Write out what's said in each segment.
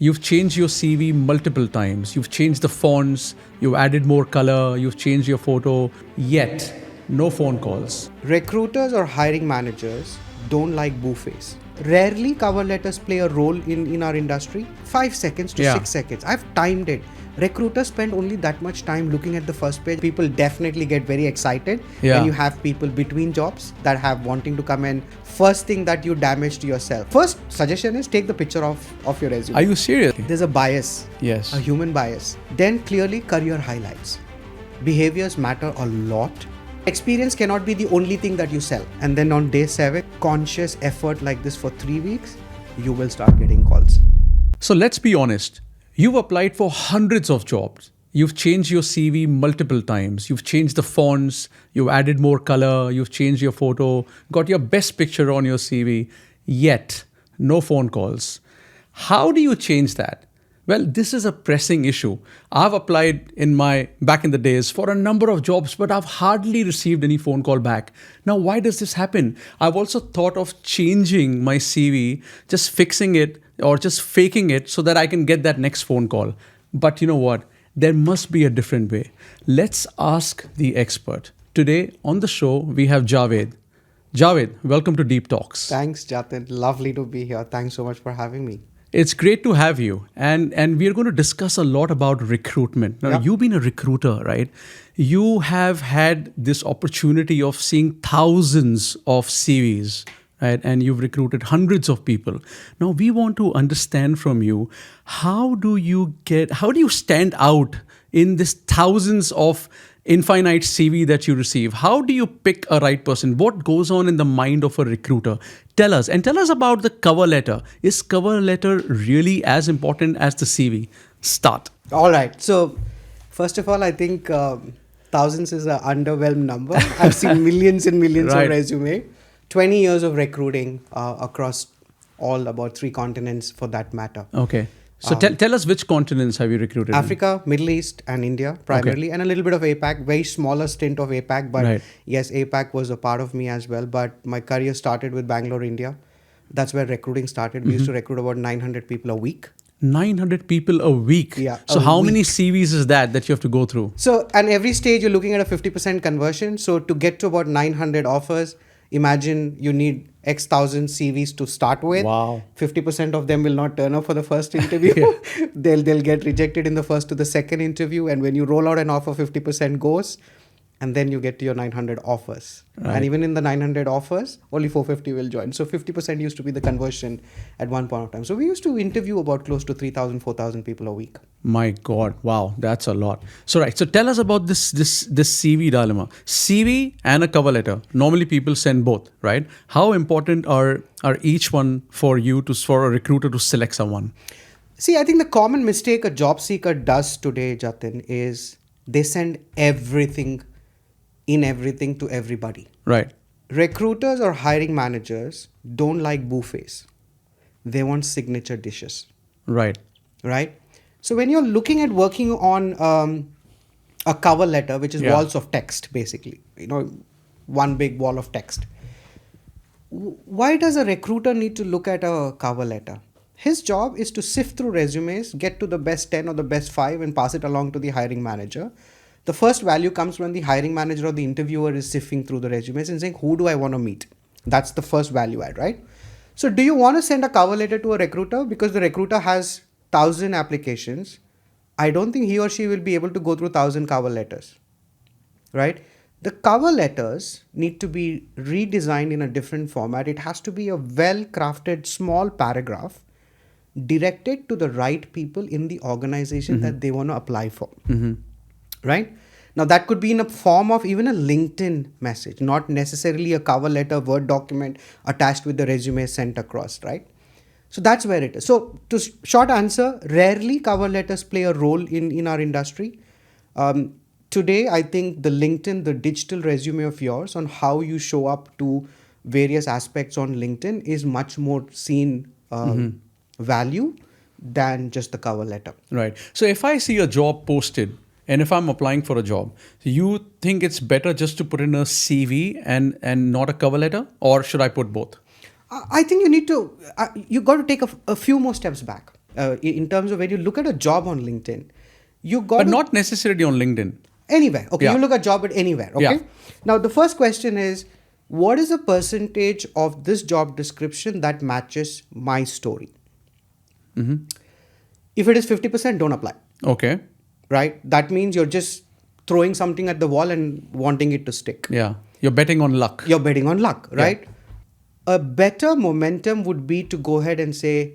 You've changed your CV multiple times. You've changed the fonts, you've added more color, you've changed your photo, yet no phone calls. Recruiters or hiring managers don't like buffets. Rarely cover letters play a role in our industry. 5 seconds to 6 seconds. I've timed it. Recruiters spend only that much time looking at the first page. People definitely get very excited when you have people between jobs that have wanting to come in. First thing that you damage to yourself. First suggestion is take the picture of your resume. Are you serious? There's a bias. Yes. A human bias. Then clearly career highlights. Behaviors matter a lot. Experience cannot be the only thing that you sell. And then on day 7, conscious effort like this for 3 weeks, you will start getting calls. So let's be honest. You've applied for hundreds of jobs. You've changed your CV multiple times. You've changed the fonts, you've added more color, you've changed your photo, got your best picture on your CV, yet no phone calls. How do you change that? Well, this is a pressing issue. I've applied back in the days for a number of jobs, but I've hardly received any phone call back. Now, why does this happen? I've also thought of changing my CV, just fixing it or just faking it so that I can get that next phone call. But you know what? There must be a different way. Let's ask the expert. Today on the show, we have Javed. Javed, welcome to DeepTalks. Thanks, Jatin. Lovely to be here. Thanks so much for having me. It's great to have you. And we are going to discuss a lot about recruitment. Now, you've been a recruiter, right? You have had this opportunity of seeing thousands of CVs, right? And you've recruited hundreds of people. Now, we want to understand from you, how do you stand out in this thousands of infinite CV that you receive? How do you pick a right person? What goes on in the mind of a recruiter? Tell us about the cover letter. Is cover letter really as important as the CV? Start. All right. So, first of all, I think thousands is an underwhelmed number. I've seen millions and millions of resume. 20 years of recruiting across all about 3 continents for that matter. Okay. So tell us which continents have you recruited? Africa, Middle East and India primarily, and a little bit of APAC, very smaller stint of APAC, but yes, APAC was a part of me as well. But my career started with Bangalore, India. That's where recruiting started. We used to recruit about 900 people a week. 900 people a week? Yeah. So how many CVs is that you have to go through? So, and every stage you're looking at a 50% conversion. So to get to about 900 offers, imagine you need X thousand CVs to start with. Wow. 50% of them will not turn up for the first interview. They'll get rejected in the first to the second interview. And when you roll out an offer, 50% goes. And then you get to your 900 offers. Right. And even in the 900 offers, only 450 will join. So 50% used to be the conversion at one point of time. So we used to interview about close to 3,000, 4,000 people a week. My God. Wow. That's a lot. So tell us about this CV dilemma. CV and a cover letter. Normally people send both, right? How important are each one for a recruiter to select someone? See, I think the common mistake a job seeker does today, Jatin, is they send everything to everybody. Right. Recruiters or hiring managers don't like buffets. They want signature dishes. Right. So when you're looking at working on a cover letter, which is walls of text, basically, one big wall of text. Why does a recruiter need to look at a cover letter? His job is to sift through resumes, get to the best 10 or the best 5 and pass it along to the hiring manager. The first value comes when the hiring manager or the interviewer is sifting through the resumes and saying, who do I want to meet? That's the first value add, right? So do you want to send a cover letter to a recruiter? Because the recruiter has 1,000 applications. I don't think he or she will be able to go through 1,000 cover letters, right? The cover letters need to be redesigned in a different format. It has to be a well-crafted small paragraph directed to the right people in the organization that they want to apply for. Right? Now that could be in a form of even a LinkedIn message, not necessarily a cover letter, Word document attached with the resume sent across, right? So that's where it is. So to short answer, rarely cover letters play a role in our industry. Today, I think the LinkedIn, the digital resume of yours on how you show up to various aspects on LinkedIn is much more seen value than just the cover letter. Right. So if I see a job posted, and if I'm applying for a job, you think it's better just to put in a CV and not a cover letter? Or should I put both? I think you got to take a few more steps back. in terms of when you look at a job on LinkedIn, you got But not necessarily on LinkedIn. anywhere. Okay, Yeah. you look at job at anywhere. Okay. Yeah. Now the first question is, what is the percentage of this job description that matches my story? If it is 50%, don't apply. Okay. Right? That means you're just throwing something at the wall and wanting it to stick. Yeah. You're betting on luck. You're betting on luck, right? A better momentum would be to go ahead and say,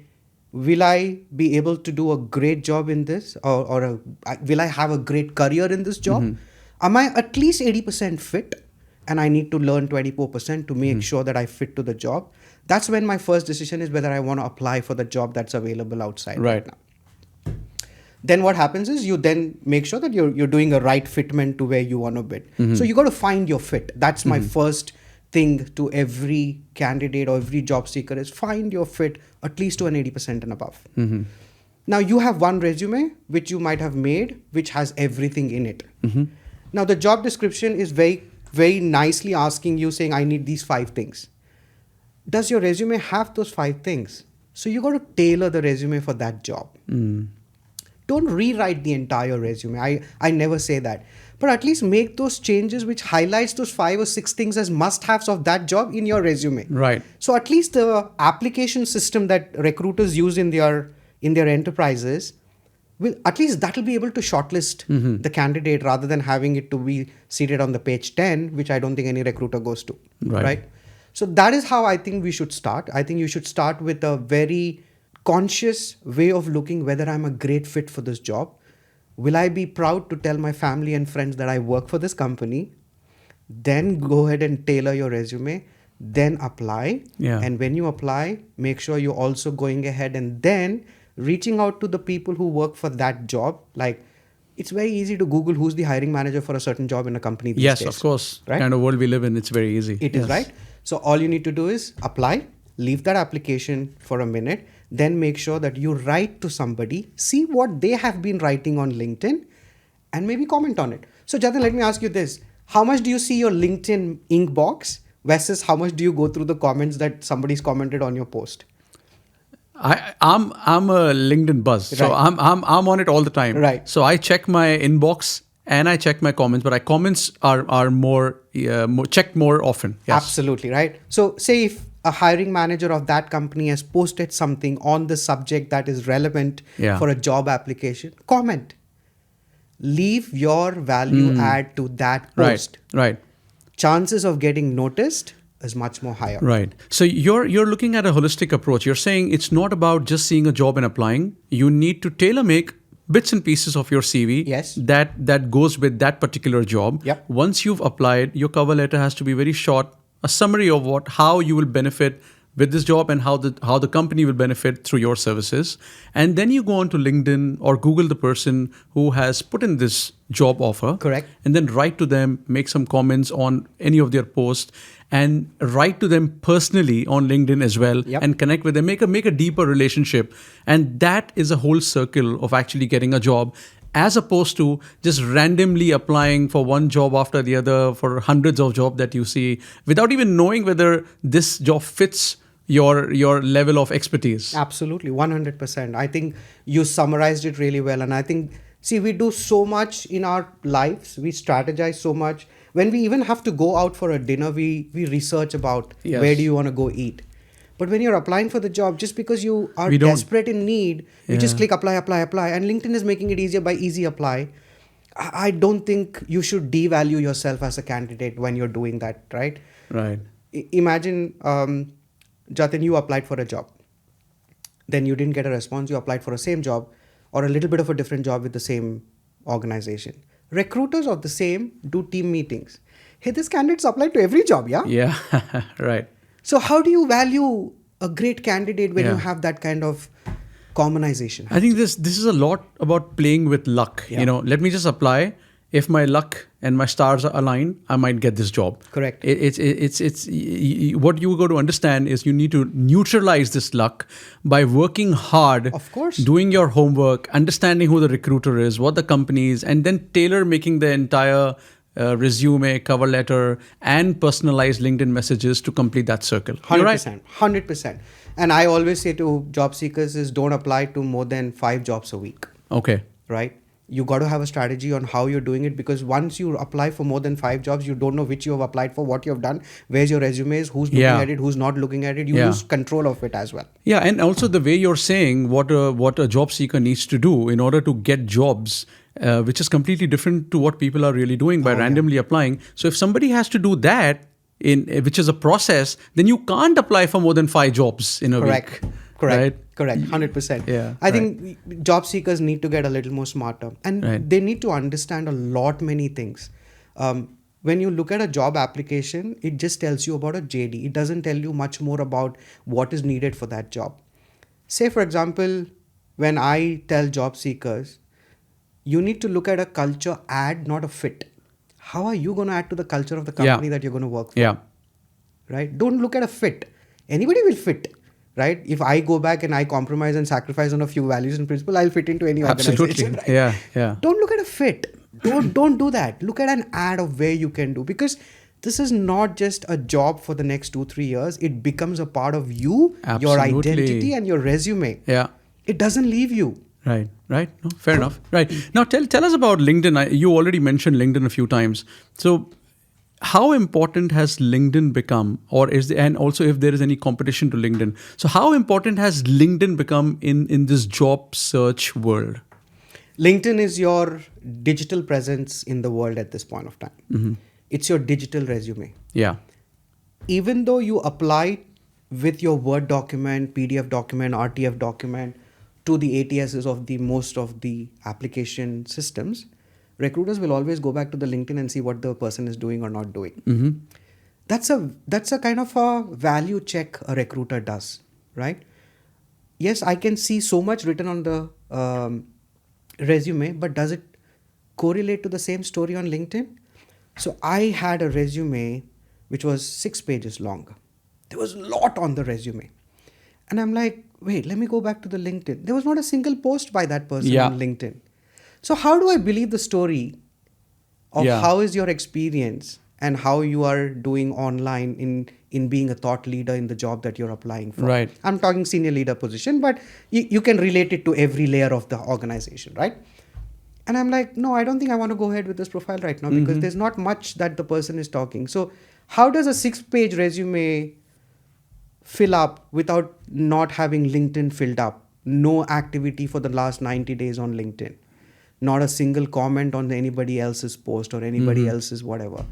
will I be able to do a great job in this, or will I have a great career in this job? Am I at least 80% fit, and I need to learn 24% to make sure that I fit to the job? That's when my first decision is whether I want to apply for the job that's available outside right now. Then what happens is you then make sure that you're doing a right fitment to where you want to bid. So you got to find your fit. That's my first thing to every candidate or every job seeker, is find your fit at least to an 80% and above. Now you have one resume which you might have made which has everything in it. Now the job description is very, very nicely asking you, saying I need these 5 things. Does your resume have those 5 things? So you got to tailor the resume for that job. Don't rewrite the entire resume. I never say that. But at least make those changes which highlights those 5 or 6 things as must-haves of that job in your resume. Right. So at least the application system that recruiters use in their enterprises, will at least that will be able to shortlist the candidate rather than having it to be seated on the page 10, which I don't think any recruiter goes to. Right. So that is how I think we should start. I think you should start with a very conscious way of looking whether I'm a great fit for this job. Will I be proud to tell my family and friends that I work for this company? Then go ahead and tailor your resume, then apply. And when you apply, make sure you're also going ahead and then reaching out to the people who work for that job. Like, it's very easy to Google who's the hiring manager for a certain job in a company these days. Yes, of course. Right? Kind of world we live in, it's very easy. It is, right? So all you need to do is apply, leave that application for a minute, then make sure that you write to somebody, see what they have been writing on LinkedIn, and maybe comment on it. So Jatin, let me ask you this. How much do you see your LinkedIn inbox versus how much do you go through the comments that somebody's commented on your post? I'm a LinkedIn buzz, so I'm on it all the time. Right. So I check my inbox and I check my comments, but my comments are more checked more often. Yes. Absolutely, right. So say if a hiring manager of that company has posted something on the subject that is relevant for a job application, comment. Leave your value add to that post. Right. Chances of getting noticed is much more higher. Right. So you're looking at a holistic approach. You're saying it's not about just seeing a job and applying. You need to tailor make bits and pieces of your CV that goes with that particular job. Yep. Once you've applied, your cover letter has to be very short, a summary of how you will benefit with this job and how the company will benefit through your services. And then you go on to LinkedIn or Google the person who has put in this job offer. Correct. And then write to them, make some comments on any of their posts, and write to them personally on LinkedIn as well, and connect with them, make a deeper relationship. And that is a whole circle of actually getting a job, as opposed to just randomly applying for one job after the other for hundreds of jobs that you see without even knowing whether this job fits your level of expertise. Absolutely, 100%. I think you summarized it really well. And I think, see, we do so much in our lives. We strategize so much. When we even have to go out for a dinner, we research about where do you want to go eat. But when you're applying for the job, just because you are desperate in need, you just click apply. And LinkedIn is making it easier by easy apply. I don't think you should devalue yourself as a candidate when you're doing that, right? Right. Imagine, Jatin, you applied for a job. Then you didn't get a response. You applied for a same job or a little bit of a different job with the same organization. Recruiters of the same do team meetings. Hey, this candidate's applied to every job, yeah? Yeah, right. So how do you value a great candidate when you have that kind of commonization? I think this is a lot about playing with luck. Yeah. Let me just apply. If my luck and my stars are aligned, I might get this job. Correct. It's what you got to understand is you need to neutralize this luck by working hard. Of course. Doing your homework, understanding who the recruiter is, what the company is, and then tailor making the entire resume, cover letter, and personalized LinkedIn messages to complete that circle. 100%. 100%. And I always say to job seekers is don't apply to more than 5 jobs a week, Okay. right? You got to have a strategy on how you're doing it, because once you apply for more than 5 jobs, you don't know which you have applied for, what you have done, where's your resume is, who's looking Yeah. at it, who's not looking at it. You Yeah. lose control of it as well. Yeah, and also the way you're saying what a job seeker needs to do in order to get jobs, which is completely different to what people are really doing by randomly applying. So if somebody has to do that which is a process, then you can't apply for more than 5 jobs in a week. Correct. Right? Correct. 100%. Yeah, I think job seekers need to get a little more smarter, and they need to understand a lot many things. When you look at a job application, it just tells you about a JD. It doesn't tell you much more about what is needed for that job. Say, for example, when I tell job seekers, you need to look at a culture add, not a fit. How are you going to add to the culture of the company that you're going to work for? Yeah. Right? Don't look at a fit. Anybody will fit, right? If I go back and I compromise and sacrifice on a few values and principles, I'll fit into any organization. Right? Yeah, yeah. Don't look at a fit. Don't do that. Look at an ad of where you can do, because this is not just a job for the next 2-3 years. It becomes a part of you, your identity, and your resume. Yeah. It doesn't leave you. Right. No, fair enough. Right. Now tell us about LinkedIn. You already mentioned LinkedIn a few times. So how important has LinkedIn become, and also if there is any competition to LinkedIn? So how important has LinkedIn become in this job search world? LinkedIn is your digital presence in the world at this point of time. Mm-hmm. It's your digital resume. Yeah. Even though you apply with your Word document, PDF document, RTF document to the ATSs of the most of the application systems, recruiters will always go back to the LinkedIn and see what the person is doing or not doing. Mm-hmm. That's a kind of a value check a recruiter does, right? Yes, I can see so much written on the resume, but does it correlate to the same story on LinkedIn? So I had a resume which was 6 pages long. There was a lot on the resume. And I'm like, wait, let me go back to the LinkedIn. There was not a single post by that person on LinkedIn. So how do I believe the story of how is your experience and how you are doing online in being a thought leader in the job that you're applying for? Right. I'm talking senior leader position, but you can relate it to every layer of the organization, right? And I'm like, no, I don't think I want to go ahead with this profile right now, because there's not much that the person is talking. So how does a 6-page resume fill up without not having LinkedIn filled up? No activity for the last 90 days on LinkedIn. Not a single comment on anybody else's post or anybody else's whatever.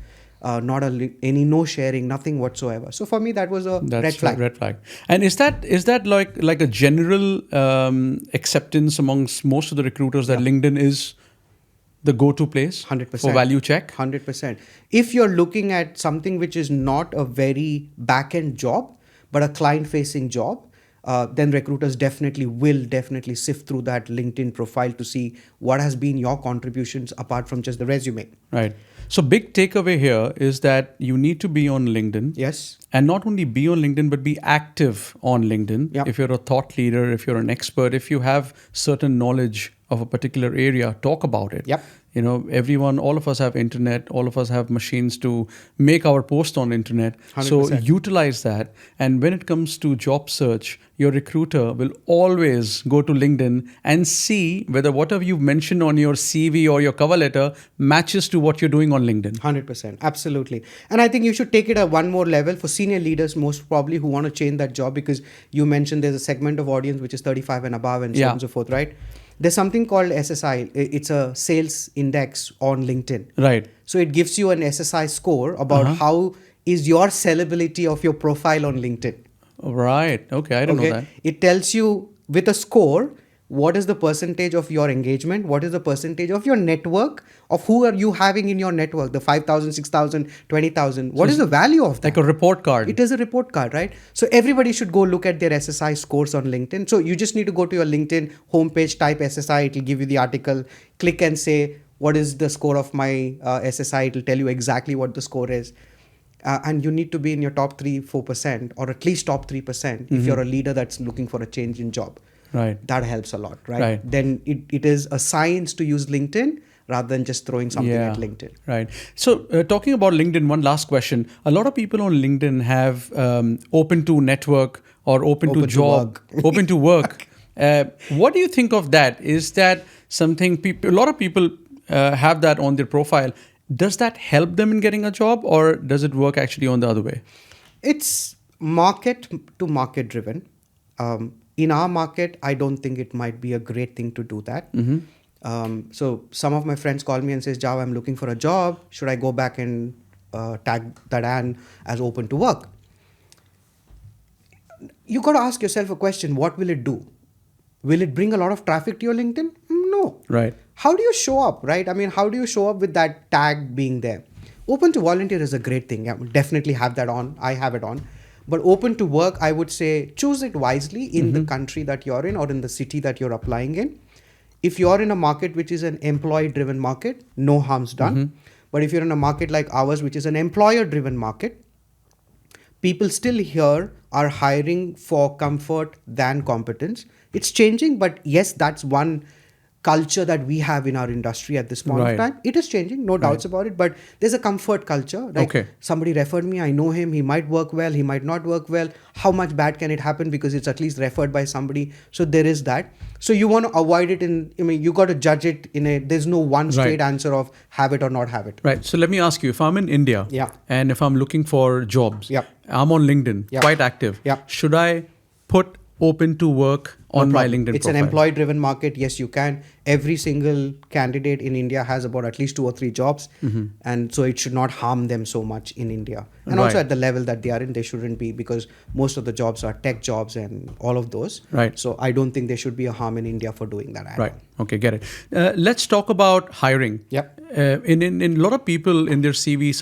Not any no sharing, nothing whatsoever. So for me, that was red flag. Red flag. And is that like a general acceptance amongst most of the recruiters that LinkedIn is the go-to place 100%. for value check? 100%. If you're looking at something which is not a very back-end job, but a client-facing job, then recruiters will definitely sift through that LinkedIn profile to see what has been your contributions apart from just the resume. Right. So big takeaway here is that you need to be on LinkedIn. Yes. And not only be on LinkedIn, but be active on LinkedIn. Yep. If you're a thought leader, if you're an expert, if you have certain knowledge of a particular area, talk about it. Yep. You know, all of us have internet, all of us have machines to make our post on internet. 100%. So utilize that. And when it comes to job search, your recruiter will always go to LinkedIn and see whether whatever you've mentioned on your CV or your cover letter matches to what you're doing on LinkedIn. 100%. Absolutely. And I think you should take it one more level for senior leaders, most probably, who want to change that job, because you mentioned there's a segment of audience which is 35 and above and so on and so forth, right? There's something called SSI. It's a sales index on LinkedIn. Right. So it gives you an SSI score about how is your sellability of your profile on LinkedIn. Right. Okay. I didn't know that. It tells you with a score, what is the percentage of your engagement? What is the percentage of your network? Of who are you having in your network? The 5,000, 6,000, 20,000. What is the value of that? Like a report card. It is a report card, right? So everybody should go look at their SSI scores on LinkedIn. So you just need to go to your LinkedIn homepage, type SSI. It will give you the article. Click and say, what is the score of my SSI? It will tell you exactly what the score is. And you need to be in your top 3-4% or at least top 3% if you're a leader that's looking for a change in job. Right. That helps a lot, right? Then it is a science to use LinkedIn rather than just throwing something at LinkedIn. Right. So talking about LinkedIn, one last question. A lot of people on LinkedIn have open to network or open to Open to job, work. open to work. What do you think of that? Is that something a lot of people have that on their profile? Does that help them in getting a job, or does it work actually on the other way? It's market to market driven. In our market, I don't think it might be a great thing to do that. So some of my friends call me and says, "Jav, I'm looking for a job. Should I go back and tag that ad as open to work?" You got to ask yourself a question: what will it do? Will it bring a lot of traffic to your LinkedIn? No. Right. How do you show up, right? I mean, how do you show up with that tag being there? Open to volunteer is a great thing. Yeah, definitely have that on. I have it on. But open to work, I would say choose it wisely in the country that you're in or in the city that you're applying in. If you're in a market which is an employee driven market, no harm's done. But if you're in a market like ours, which is an employer driven market, people still here are hiring for comfort than competence. It's changing, but yes, that's one culture that we have in our industry at this point of time. It is changing, no doubts about it, but there's a comfort culture. Like somebody referred me, I know him, he might work well, he might not work well. How much bad can it happen because it's at least referred by somebody? So there is that. So you want to avoid it you got to judge it there's no one straight answer of have it or not have it. Right. So let me ask you, if I'm in India and if I'm looking for jobs, I'm on LinkedIn, quite active. Should I put open to work on my LinkedIn It's profile? an employee driven market. Yes, you can. Every single candidate in India has about at least 2 or 3 jobs. And so it should not harm them so much in India. And also at the level that they are in, they shouldn't be, because most of the jobs are tech jobs and all of those. Right. So I don't think there should be a harm in India for doing that. Right. Okay, get it. Let's talk about hiring. In a lot of people in their CV,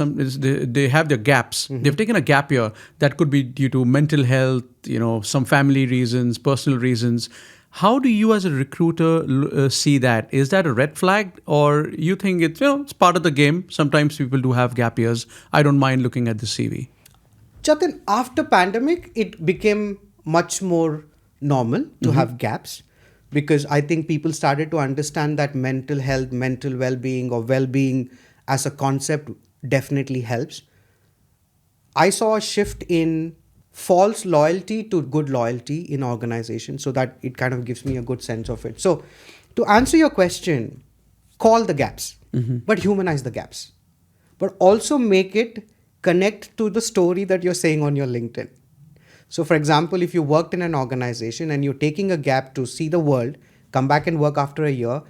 they have their gaps. They've taken a gap year that could be due to mental health, some family reasons, personal reasons. How do you as a recruiter see that? Is that a red flag, or you think it's part of the game? Sometimes people do have gap years. I don't mind looking at the CV. Jatin, after pandemic, it became much more normal to have gaps, because I think people started to understand that mental health, mental well-being or well-being as a concept definitely helps. I saw a shift in false loyalty to good loyalty in organizations, so that it kind of gives me a good sense of it. So to answer your question, call the gaps, but humanize the gaps, but also make it connect to the story that you're saying on your LinkedIn. So for example, if you worked in an organization and you're taking a gap to see the world, come back and work after a year,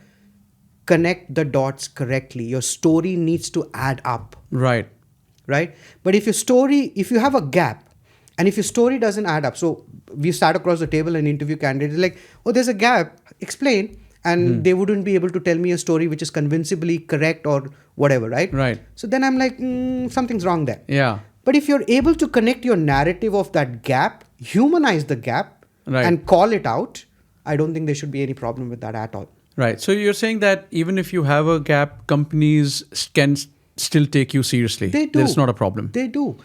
connect the dots correctly. Your story needs to add up. Right. But if you have a gap, and if your story doesn't add up, so we sat across the table and interview candidates like, oh, there's a gap, explain. And they wouldn't be able to tell me a story which is convincingly correct or whatever, right? So then I'm like, something's wrong there. Yeah. But if you're able to connect your narrative of that gap, humanize the gap, and call it out, I don't think there should be any problem with that at all. Right. So you're saying that even if you have a gap, companies can still take you seriously. They do. There's not a problem. They do.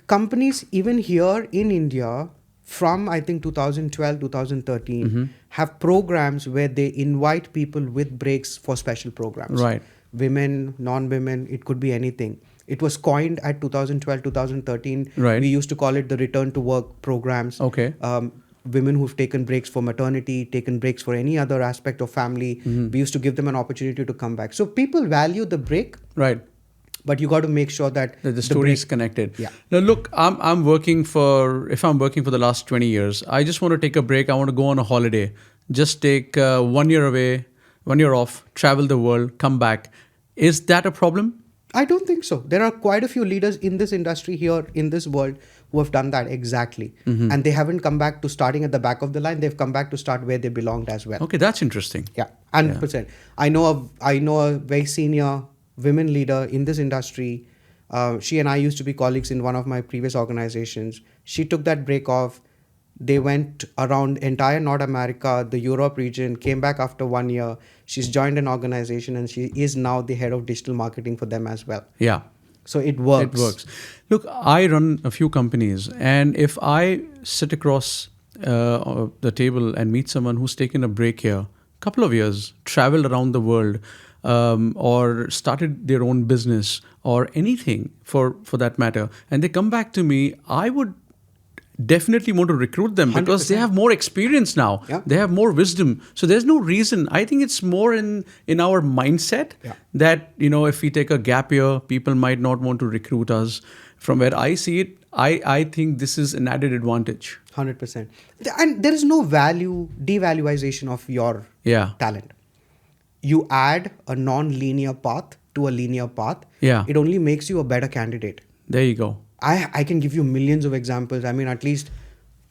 Companies even here in India from I think 2012, 2013 have programs where they invite people with breaks for special programs. Right. Women, non-women, it could be anything. It was coined at 2012, 2013. Right. We used to call it the return to work programs. Okay. Women who've taken breaks for maternity, taken breaks for any other aspect of family, we used to give them an opportunity to come back. So people value the break. Right. But you got to make sure that the story is connected. Yeah. Now, look, if I'm working for the last 20 years, I just want to take a break. I want to go on a holiday. Just take 1 year away, 1 year off, travel the world, come back. Is that a problem? I don't think so. There are quite a few leaders in this industry here in this world who have done that exactly. And they haven't come back to starting at the back of the line. They've come back to start where they belonged as well. Okay, that's interesting. Yeah, 100%. Yeah. I know a very senior women leader in this industry. She and I used to be colleagues in one of my previous organizations. She took that break off. They went around entire North America, the Europe region, came back after 1 year. She's joined an organization and she is now the head of digital marketing for them as well. Yeah. So it works. It works. Look, I run a few companies, and if I sit across the table and meet someone who's taken a break here, couple of years, traveled around the world, or started their own business or anything for that matter, and they come back to me, I would definitely want to recruit them because they 100%. have more experience now. Yeah. They have more wisdom. So there's no reason. I think it's more in our mindset Yeah. that, if we take a gap year, people might not want to recruit us. From where I see it, I think this is an added advantage. 100%. And there is no devaluation of your Yeah. talent. You add a non-linear path to a linear path. Yeah. It only makes you a better candidate. There you go. I can give you millions of examples. I mean, at least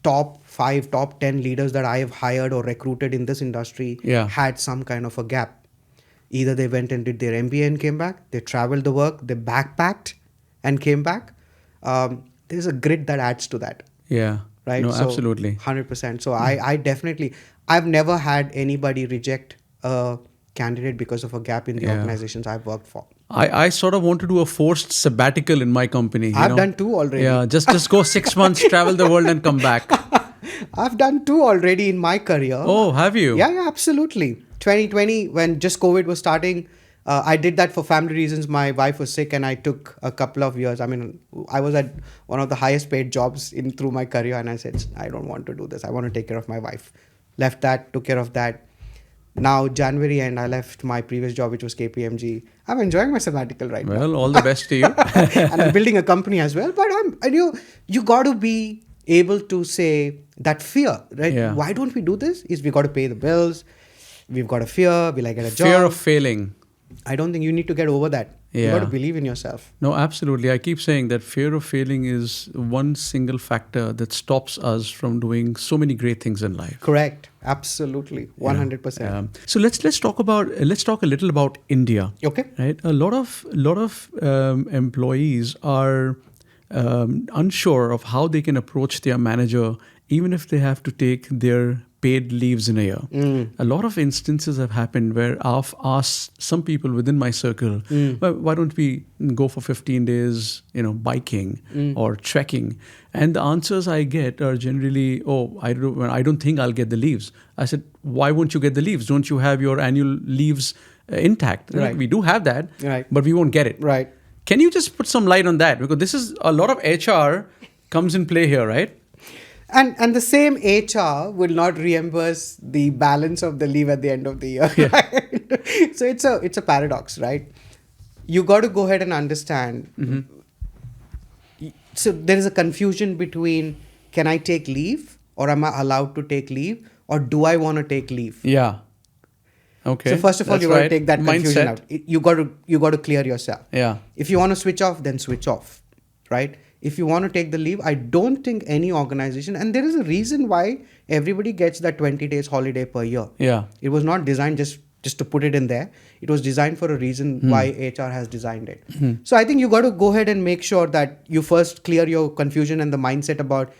top 5, top 10 leaders that I have hired or recruited in this industry Yeah. had some kind of a gap. Either they went and did their MBA and came back, they traveled the work, they backpacked and came back. There's a grit that adds to that. Yeah. Right? No, So, absolutely. 100%. So I definitely, I've never had anybody reject a candidate because of a gap in the Yeah. organizations I've worked for. I sort of want to do a forced sabbatical in my company. I've done 2 already. Yeah, just go 6 months, travel the world and come back. I've done 2 already in my career. Oh, have you? Yeah, absolutely. 2020, when just COVID was starting, I did that for family reasons. My wife was sick and I took a couple of years. I mean, I was at one of the highest paid jobs through my career and I said, I don't want to do this. I want to take care of my wife. Left that, took care of that. Now, January end, I left my previous job, which was KPMG. I'm enjoying my sabbatical right now. Well, all the best to you. And I'm building a company as well. But you got to be able to say that fear, right? Yeah. Why don't we do this? Is we got to pay the bills. We've got a fear. We like get a job. Fear of failing. I don't think you need to get over that. You Yeah. got to believe in yourself. No, absolutely. I keep saying that fear of failing is one single factor that stops us from doing so many great things in life. Correct. Absolutely. 100%. So let's talk a little about India. Okay. Right. A lot of employees are unsure of how they can approach their manager, even if they have to take their paid leaves in a year. A lot of instances have happened where I've asked some people within my circle, why don't we go for 15 days, biking or trekking? And the answers I get are generally, I don't think I'll get the leaves. I said, why won't you get the leaves? Don't you have your annual leaves intact? They're like, Right. we do have that, Right. but we won't get it. Right. Can you just put some light on that? Because this is a lot of HR comes in play here, right? And the same HR will not reimburse the balance of the leave at the end of the year. Right? So it's a paradox, right? You got to go ahead and understand. So there is a confusion between can I take leave or am I allowed to take leave or do I want to take leave? Yeah. Okay. So first of all, That's you got to right. take that confusion Mindset. out. You got to clear yourself. Yeah. If you want to switch off, then switch off, right? If you want to take the leave, I don't think any organization, and there is a reason why everybody gets that 20 days holiday per year. Yeah. It was not designed just to put it in there. It was designed for a reason why HR has designed it. So I think you got to go ahead and make sure that you first clear your confusion and the mindset about,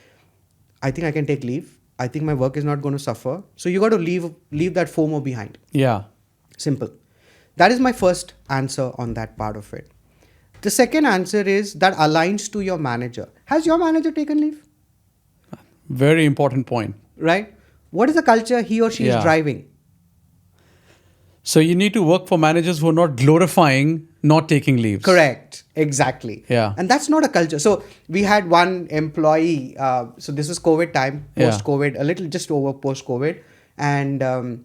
I think I can take leave. I think my work is not going to suffer. So you got to leave that FOMO behind. Yeah. Simple. That is my first answer on that part of it. The second answer is that aligns to your manager. Has your manager taken leave? Very important point. Right? What is the culture he or she is driving? So you need to work for managers who are not glorifying not taking leaves. Correct. Exactly. Yeah. And that's not a culture. So we had one employee, so this was COVID time, post-COVID, a little just over post-COVID. And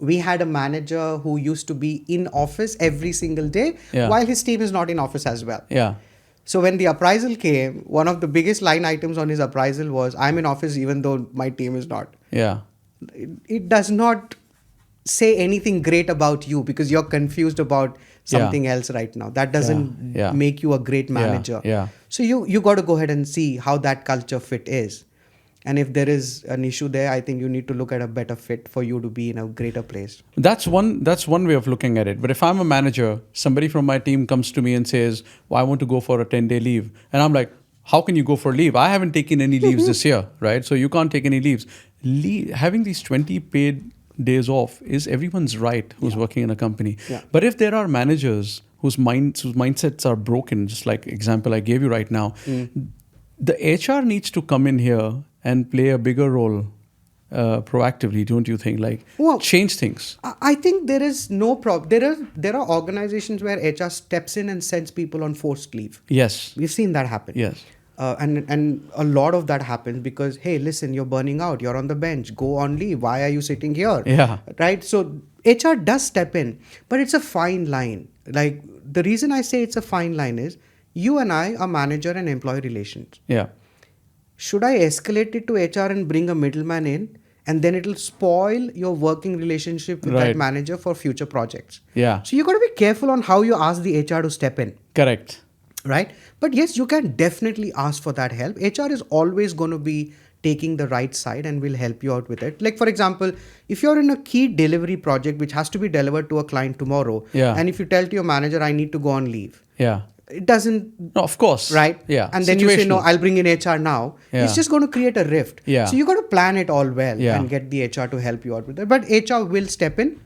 we had a manager who used to be in office every single day while his team is not in office as well. Yeah. So when the appraisal came, one of the biggest line items on his appraisal was, I'm in office even though my team is not. Yeah. It does not say anything great about you because you're confused about something else right now. That doesn't make you a great manager. Yeah. So you got to go ahead and see how that culture fit is. And if there is an issue there, I think you need to look at a better fit for you to be in a greater place. That's one way of looking at it. But if I'm a manager, somebody from my team comes to me and says, I want to go for a 10-day leave. And I'm like, how can you go for leave? I haven't taken any leaves this year, right? So you can't take any leaves. Having these 20 paid days off is everyone's right who's working in a company. Yeah. But if there are managers whose mindsets are broken, just like example I gave you right now, the HR needs to come in here and play a bigger role proactively, don't you think? Change things. I think there is no problem. There are organizations where HR steps in and sends people on forced leave. Yes. We've seen that happen. Yes. and a lot of that happens because, hey, listen, you're burning out, you're on the bench, go on leave, why are you sitting here? Yeah. Right? So HR does step in, but it's a fine line. Like, the reason I say it's a fine line is, you and I are manager and employee relations. Yeah. Should I escalate it to HR and bring a middleman in, and then it'll spoil your working relationship with that manager for future projects? Yeah. So you got to be careful on how you ask the HR to step in. Correct. Right? But yes, you can definitely ask for that help. HR is always going to be taking the right side and will help you out with it. Like, for example, if you're in a key delivery project which has to be delivered to a client tomorrow, and if you tell to your manager, I need to go on leave, it doesn't. No, of course. Right? Yeah. And then you say, no, I'll bring in HR now. Yeah. It's just going to create a rift. Yeah. So you got to plan it all well and get the HR to help you out with it. But HR will step in.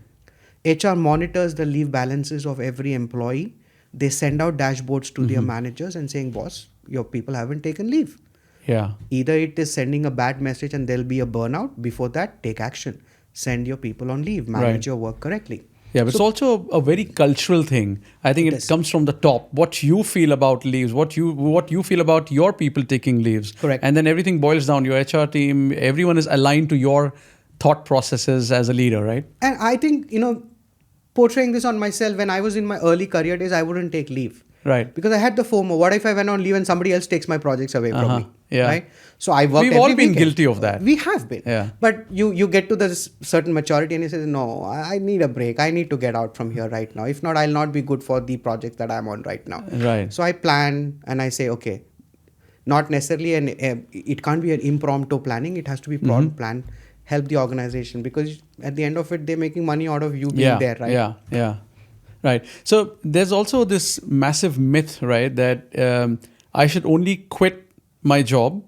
HR monitors the leave balances of every employee. They send out dashboards to their managers and saying, boss, your people haven't taken leave. Yeah. Either it is sending a bad message and there'll be a burnout. Before that, take action. Send your people on leave. Manage your work correctly. Yeah, but it's also a very cultural thing. I think it comes from the top. What you feel about leaves, what you feel about your people taking leaves. Correct. And then everything boils down. Your HR team, everyone is aligned to your thought processes as a leader, right? And I think, portraying this on myself, when I was in my early career days, I wouldn't take leave. Right. Because I had the FOMO. What if I went on leave and somebody else takes my projects away from me? Yeah. Right? So I work. We've all been guilty of that. We have been. Yeah. But you get to this certain maturity and you say, no, I need a break. I need to get out from here right now. If not, I'll not be good for the project that I'm on right now. Right. So I plan and I say, okay, not necessarily it can't be an impromptu planning. It has to be planned. Help the organization, because at the end of it, they're making money out of you being there, right? Yeah. Right. So there's also this massive myth, right, that I should only quit my job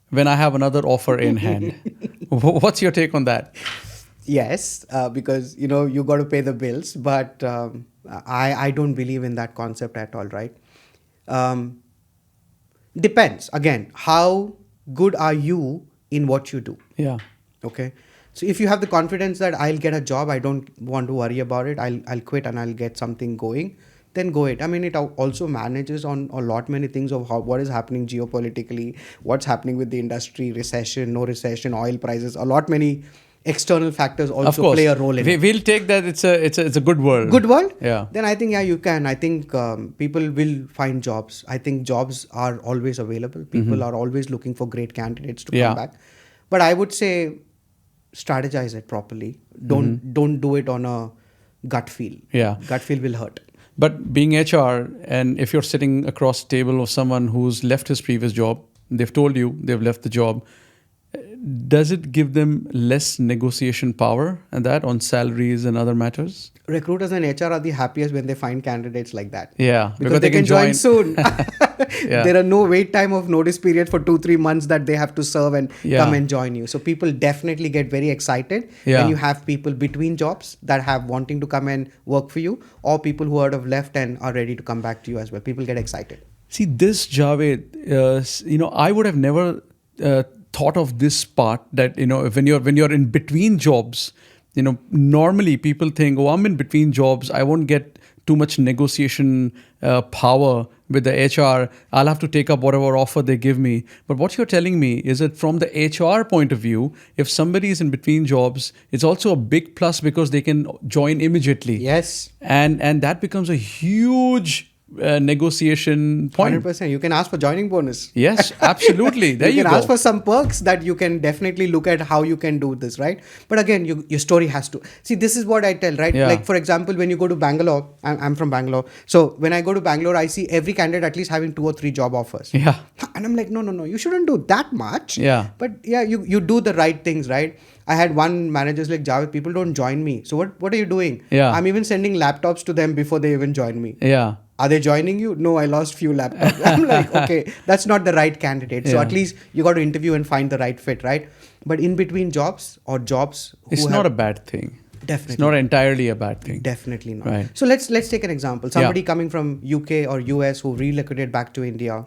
when I have another offer in hand. What's your take on that? Yes, because, you got to pay the bills, but I don't believe in that concept at all, right? Depends. Again, how good are you in what you do? Yeah. Okay. So if you have the confidence that I'll get a job, I don't want to worry about it, I'll quit and I'll get something going, then go it. I mean, it also manages on a lot many things of what is happening geopolitically, what's happening with the industry, recession, no recession, oil prices, a lot many external factors also play a role in it. We'll take that it's a good world. Good world? Yeah. Then I think, you can. I think people will find jobs. I think jobs are always available. People are always looking for great candidates to come back. But I would say, strategize it properly. Don't do it on a gut feel. Yeah. Gut feel will hurt. But being HR, and if you're sitting across the table of someone who's left his previous job, they've told you they've left the job, does it give them less negotiation power and that on salaries and other matters? Recruiters and HR are the happiest when they find candidates like that. Yeah. Because they can join soon. Yeah. There are no wait time of notice period for 2-3 months that they have to serve and come and join you. So people definitely get very excited when you have people between jobs that have wanting to come and work for you, or people who have left and are ready to come back to you as well. People get excited. See, this, Javed, I would have never thought of this part, that when you're in between jobs, normally people think, oh, I'm in between jobs, I won't get too much negotiation power with the HR, I'll have to take up whatever offer they give me. But what you're telling me is that from the HR point of view, if somebody is in between jobs, it's also a big plus because they can join immediately. Yes. And that becomes a huge negotiation point. 100%. You can ask for joining bonus. Yes, absolutely. There you can go. ask for some perks that you can definitely look at how you can do this, right? But again, your story has to... See, this is what I tell, right? Yeah. Like, for example, when you go to Bangalore, I'm from Bangalore. So when I go to Bangalore, I see every candidate at least having 2 or 3 job offers. Yeah. And I'm like, no, you shouldn't do that much. Yeah. But yeah, you do the right things, right? I had one manager's like, Javed, people don't join me. So what are you doing? Yeah. I'm even sending laptops to them before they even join me. Yeah. Are they joining you? No, I lost few laptops. I'm like, okay, that's not the right candidate. So at least you got to interview and find the right fit, right? But in between jobs or jobs... It's not a bad thing. Definitely. It's not entirely a bad thing. Definitely not. Right. So let's take an example. Somebody coming from UK or US who relocated back to India,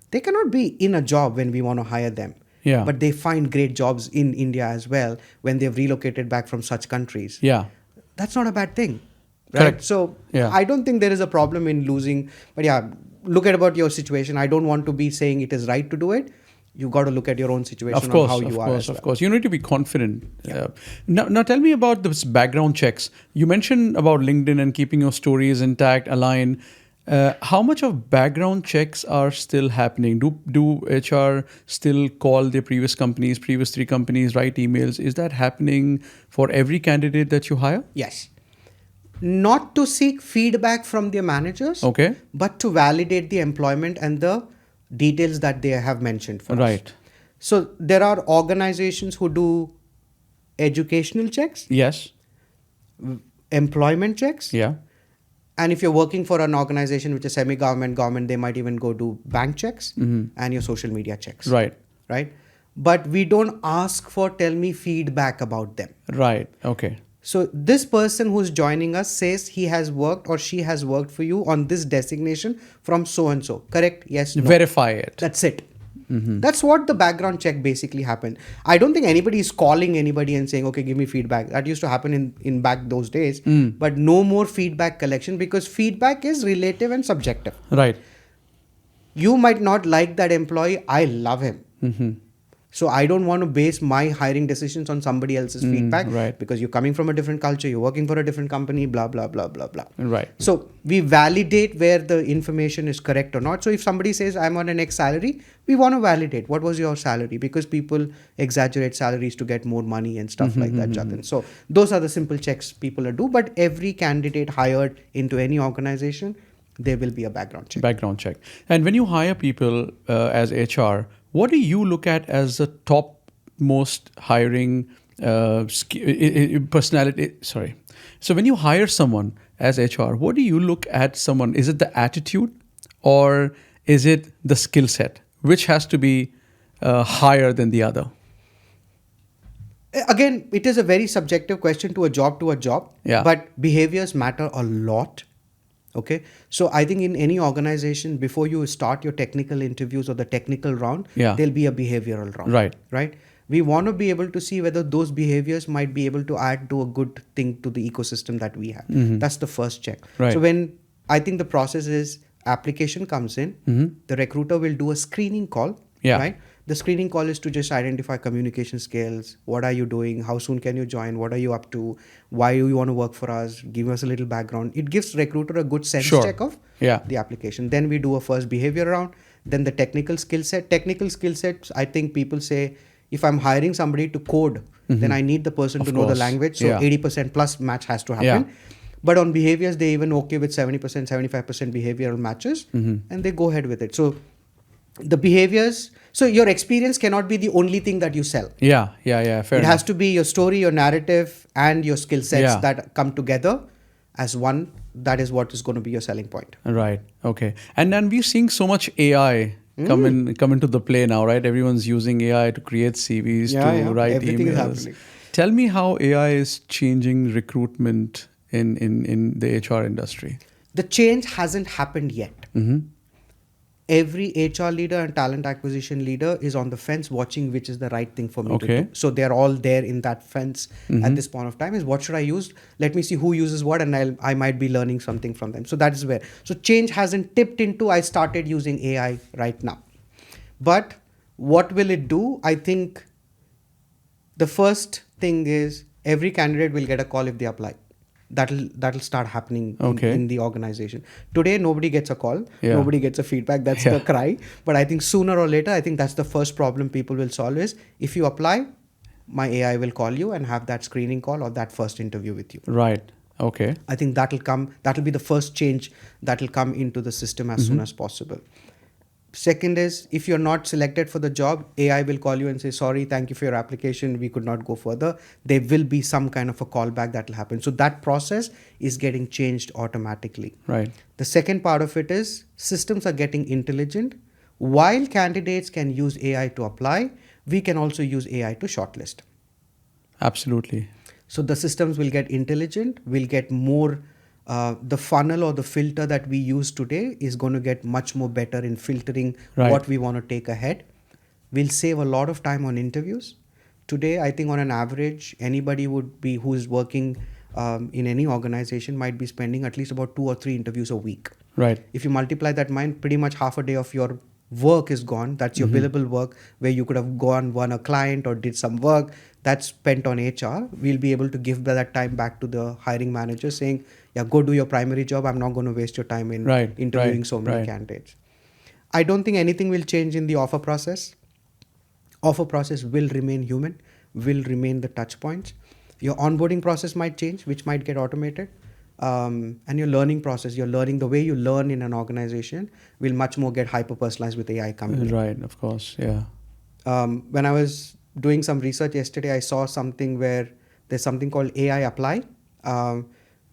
they cannot be in a job when we want to hire them. Yeah. But they find great jobs in India as well when they've relocated back from such countries. Yeah. That's not a bad thing. right? Correct. So Yeah. I don't think there is a problem in losing. But yeah, look at about your situation. I don't want to be saying it is right to do it. You got to look at your own situation on how you are as well. Of course. You need to be confident. Yeah. Now, tell me about this background checks. You mentioned about LinkedIn and keeping your stories intact, aligned. How much of background checks are still happening? Do HR still call their previous 3 companies, write emails? Is that happening for every candidate that you hire? Yes. Not to seek feedback from their managers, Okay. but to validate the employment and the details that they have mentioned for us. Right. So there are organizations who do educational checks, Yes. employment checks, Yeah. and if you're working for an organization which is semi-government, government, they might even go do bank checks and your social media checks. Right. Right. But we don't ask for tell me feedback about them. Right. Okay. So this person who's joining us says he has worked or she has worked for you on this designation from so and so. Correct? Yes. No. Verify it. That's it. That's what the background check basically happened. I don't think anybody is calling anybody and saying, okay, give me feedback. That used to happen in back those days. But no more feedback collection because feedback is relative and subjective. Right. You might not like that employee. I love him. So I don't want to base my hiring decisions on somebody else's feedback, right. because you're coming from a different culture, you're working for a different company, blah, blah, blah, blah, blah. Right. So we validate where the information is correct or not. So if somebody says I'm on an X salary, we want to validate what was your salary, because people exaggerate salaries to get more money and stuff like that, Jatin. So those are the simple checks people do. But every candidate hired into any organization, there will be a background check. Background check. And when you hire people as HR, what do you look at as the top most hiring personality? Sorry. So when you hire someone as HR, what do you look at someone? Is it the attitude or is it the skill set? Which has to be higher than the other? Again, it is a very subjective question to a job. Yeah. But behaviors matter a lot. Okay. So I think in any organization, before you start your technical interviews or the technical round, there'll be a behavioral round. Right. Right. We want to be able to see whether those behaviors might be able to add to a good thing to the ecosystem that we have. That's the first check. Right. So when I think the process is application comes in, the recruiter will do a screening call. Yeah. Right. The screening call is to just identify communication skills. What are you doing? How soon can you join? What are you up to? Why do you want to work for us? Give us a little background. It gives recruiter a good sense check of the application. Then we do a first behavior round. Then the technical skill set. Technical skill sets, I think people say, if I'm hiring somebody to code, then I need the person to know the language. So 80% plus match has to happen. Yeah. But on behaviors, they even okay with 70%, 75% behavioral matches, and they go ahead with it. So the behaviors, so your experience cannot be the only thing that you sell. Yeah. Fair It enough. has to be your story, your narrative, and your skill sets that come together as one. That is what is going to be your selling point. Right. Okay. And then we're seeing so much AI come into the play now, right? Everyone's using AI to create CVs, to write Everything emails. is happening. Tell me how AI is changing recruitment in the HR industry. The change hasn't happened yet. Every HR leader and talent acquisition leader is on the fence watching which is the right thing for me to do. So they're all there in that fence at this point of time is what should I use? Let me see who uses what and I might be learning something from them. So that is where. So change hasn't tipped into I started using AI right now. But what will it do? I think the first thing is every candidate will get a call if they apply. That'll start happening in the organization. Today, nobody gets a call. Nobody gets a feedback. That's the cry. But I think sooner or later, I think that's the first problem people will solve is if you apply, my AI will call you and have that screening call or that first interview with you. Right. Okay. I think that'll come. That'll be the first change that'll come into the system as soon as possible. Second is if you're not selected for the job, AI will call you and say, sorry, thank you for your application. We could not go further. There will be some kind of a callback that will happen. So that process is getting changed automatically. Right. The second part of it is systems are getting intelligent. While candidates can use AI to apply, we can also use AI to shortlist. Absolutely. So the systems will get intelligent, will get more. The funnel or the filter that we use today is going to get much more better in filtering what we want to take ahead. We'll save a lot of time on interviews. Today, I think on an average, anybody would be who is working in any organization might be spending at least about 2 or 3 interviews a week. Right. If you multiply that, pretty much half a day of your work is gone. That's your billable work, where you could have won a client or did some work that's spent on HR. We'll be able to give that time back to the hiring manager, saying, yeah, go do your primary job. I'm not going to waste your time in interviewing so many candidates. I don't think anything will change in the offer process. Offer process will remain human, will remain the touch points. Your onboarding process might change, which might get automated. And your learning process, the way you learn in an organization will much more get hyper-personalized with AI coming in. Right, of course, yeah. When I was doing some research yesterday, I saw something where there's something called AI Apply.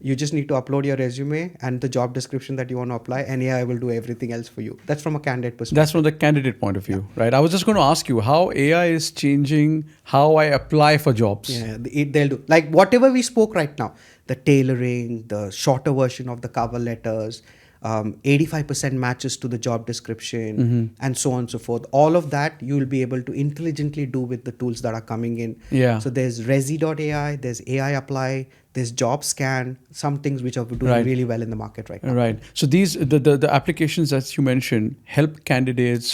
You just need to upload your resume and the job description that you want to apply, and AI will do everything else for you. That's from a candidate perspective. That's from the candidate point of view, right? I was just going to ask you how AI is changing how I apply for jobs. Yeah, they'll do. Like whatever we spoke right now, the tailoring, the shorter version of the cover letters, 85% matches to the job description, and so on and so forth. All of that you will be able to intelligently do with the tools that are coming in. Yeah. So there's Resi.ai, there's AI Apply, there's Job Scan, some things which are doing really well in the market right now. Right. So these the applications that you mentioned help candidates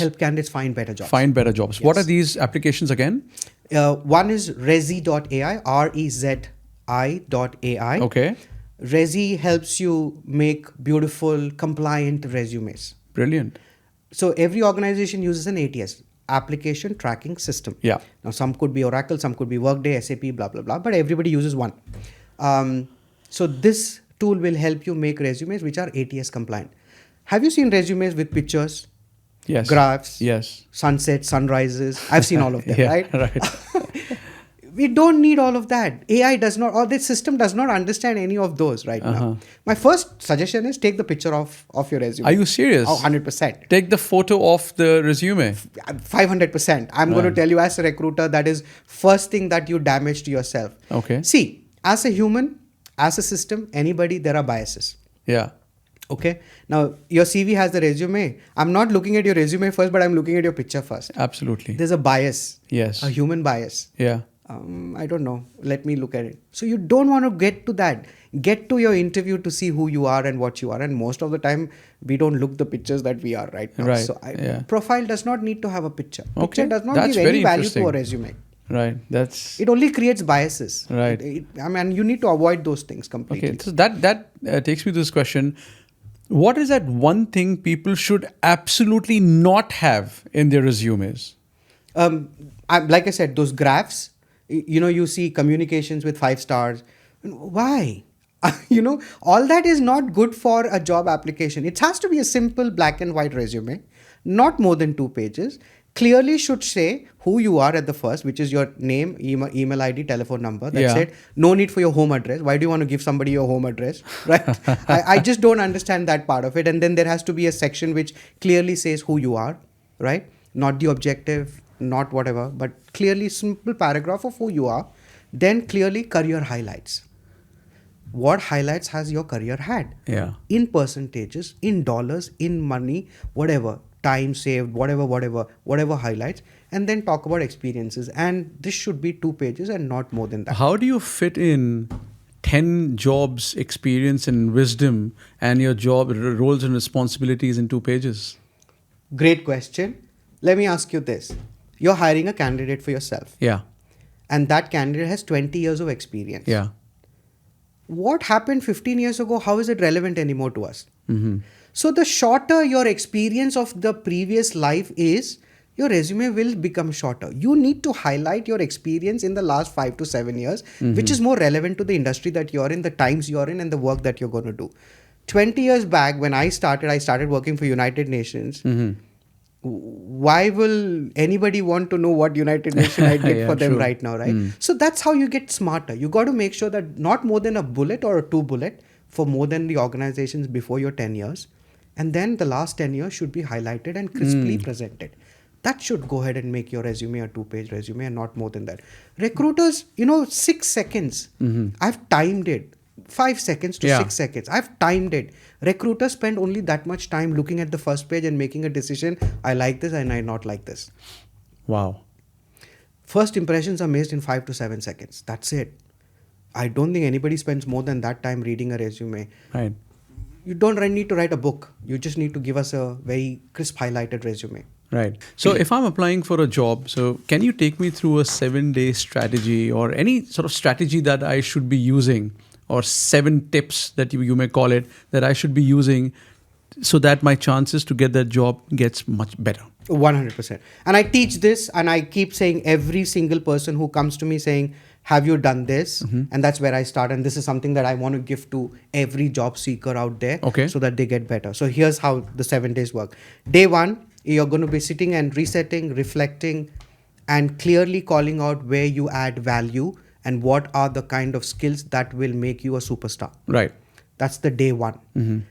find better jobs. Yes. What are these applications again? One is Resi.ai, REZI.ai. Okay. Resi helps you make beautiful, compliant resumes. Brilliant. So every organization uses an ATS, application tracking system. Yeah. Now some could be Oracle, some could be Workday, SAP, blah, blah, blah, but everybody uses one. So this tool will help you make resumes which are ATS compliant. Have you seen resumes with pictures? Yes. Graphs? Yes. Sunsets, sunrises? I've seen all of them, right? Right. We don't need all of that. AI does not, or this system does not understand any of those right now. My first suggestion is take the picture of your resume. Are you serious? Oh, 100%. Take the photo of the resume. 500%. I'm going to tell you as a recruiter, that is first thing that you damage to yourself. Okay. See, as a human, as a system, anybody, there are biases. Yeah. Okay. Now, your CV has the resume. I'm not looking at your resume first, but I'm looking at your picture first. Absolutely. There's a bias. Yes. A human bias. Yeah. I don't know. Let me look at it. So you don't want to get to that. Get to your interview to see who you are and what you are. And most of the time, we don't look the pictures that we are right now. Right. So profile does not need to have a picture. Okay. Picture does not That's give very any value to a interesting. resume. Right. It only creates biases. Right. I mean, you need to avoid those things completely. Okay. So that takes me to this question. What is that one thing people should absolutely not have in their resumes? Like I said, those graphs, you see communications with 5 stars. Why? All that is not good for a job application. It has to be a simple black and white resume, not more than 2 pages. Clearly should say who you are at the first, which is your name, email ID, telephone number. That's it. No need for your home address. Why do you want to give somebody your home address? Right? I just don't understand that part of it. And then there has to be a section which clearly says who you are, right? Not the objective, not whatever, but clearly simple paragraph of who you are. Then clearly career highlights. What highlights has your career had? Yeah. In percentages, in dollars, in money, whatever. Time saved, whatever highlights, and then talk about experiences. And this should be 2 pages and not more than that. How do you fit in 10 jobs, experience and wisdom and your job roles and responsibilities in 2 pages? Great question. Let me ask you this. You're hiring a candidate for yourself. Yeah. And that candidate has 20 years of experience. Yeah. What happened 15 years ago? How is it relevant anymore to us? Mm-hmm. So the shorter your experience of the previous life is, your resume will become shorter. You need to highlight your experience in the last 5 to 7 years, which is more relevant to the industry that you're in, the times you're in, and the work that you're going to do. 20 years back, when I started working for United Nations. Why will anybody want to know what United Nations I did for them right now, right? So that's how you get smarter. You got to make sure that not more than a bullet or a 2 bullet for more than the organizations before your 10 years. And then the last 10 years should be highlighted and crisply presented. That should go ahead and make your resume a 2-page resume and not more than that. Recruiters, 6 seconds. I've timed it. 5 seconds to 6 seconds. I've timed it. Recruiters spend only that much time looking at the first page and making a decision. I like this and I not like this. Wow. First impressions are made in 5 to 7 seconds. That's it. I don't think anybody spends more than that time reading a resume. Right. You don't need to write a book. You just need to give us a very crisp highlighted resume. Right. So if I'm applying for a job, so can you take me through a 7-day strategy or any sort of strategy that I should be using, or 7 tips that you may call it, that I should be using so that my chances to get that job gets much better? 100%. And I teach this, and I keep saying every single person who comes to me saying, have you done this? And that's where I start. And this is something that I want to give to every job seeker out there, Okay. so that they get better. So here's how the 7 days work. Day 1, you're going to be sitting and resetting, reflecting, and clearly calling out where you add value and what are the kind of skills that will make you a superstar. Right. That's the day 1.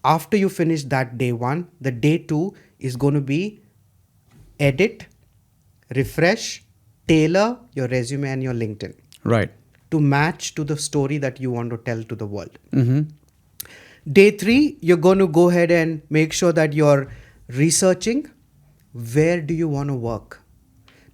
After you finish that day 1, the day 2 is going to be edit, refresh, tailor your resume and your LinkedIn Right. to match to the story that you want to tell to the world. Day 3, you're going to go ahead and make sure that you're researching where do you want to work.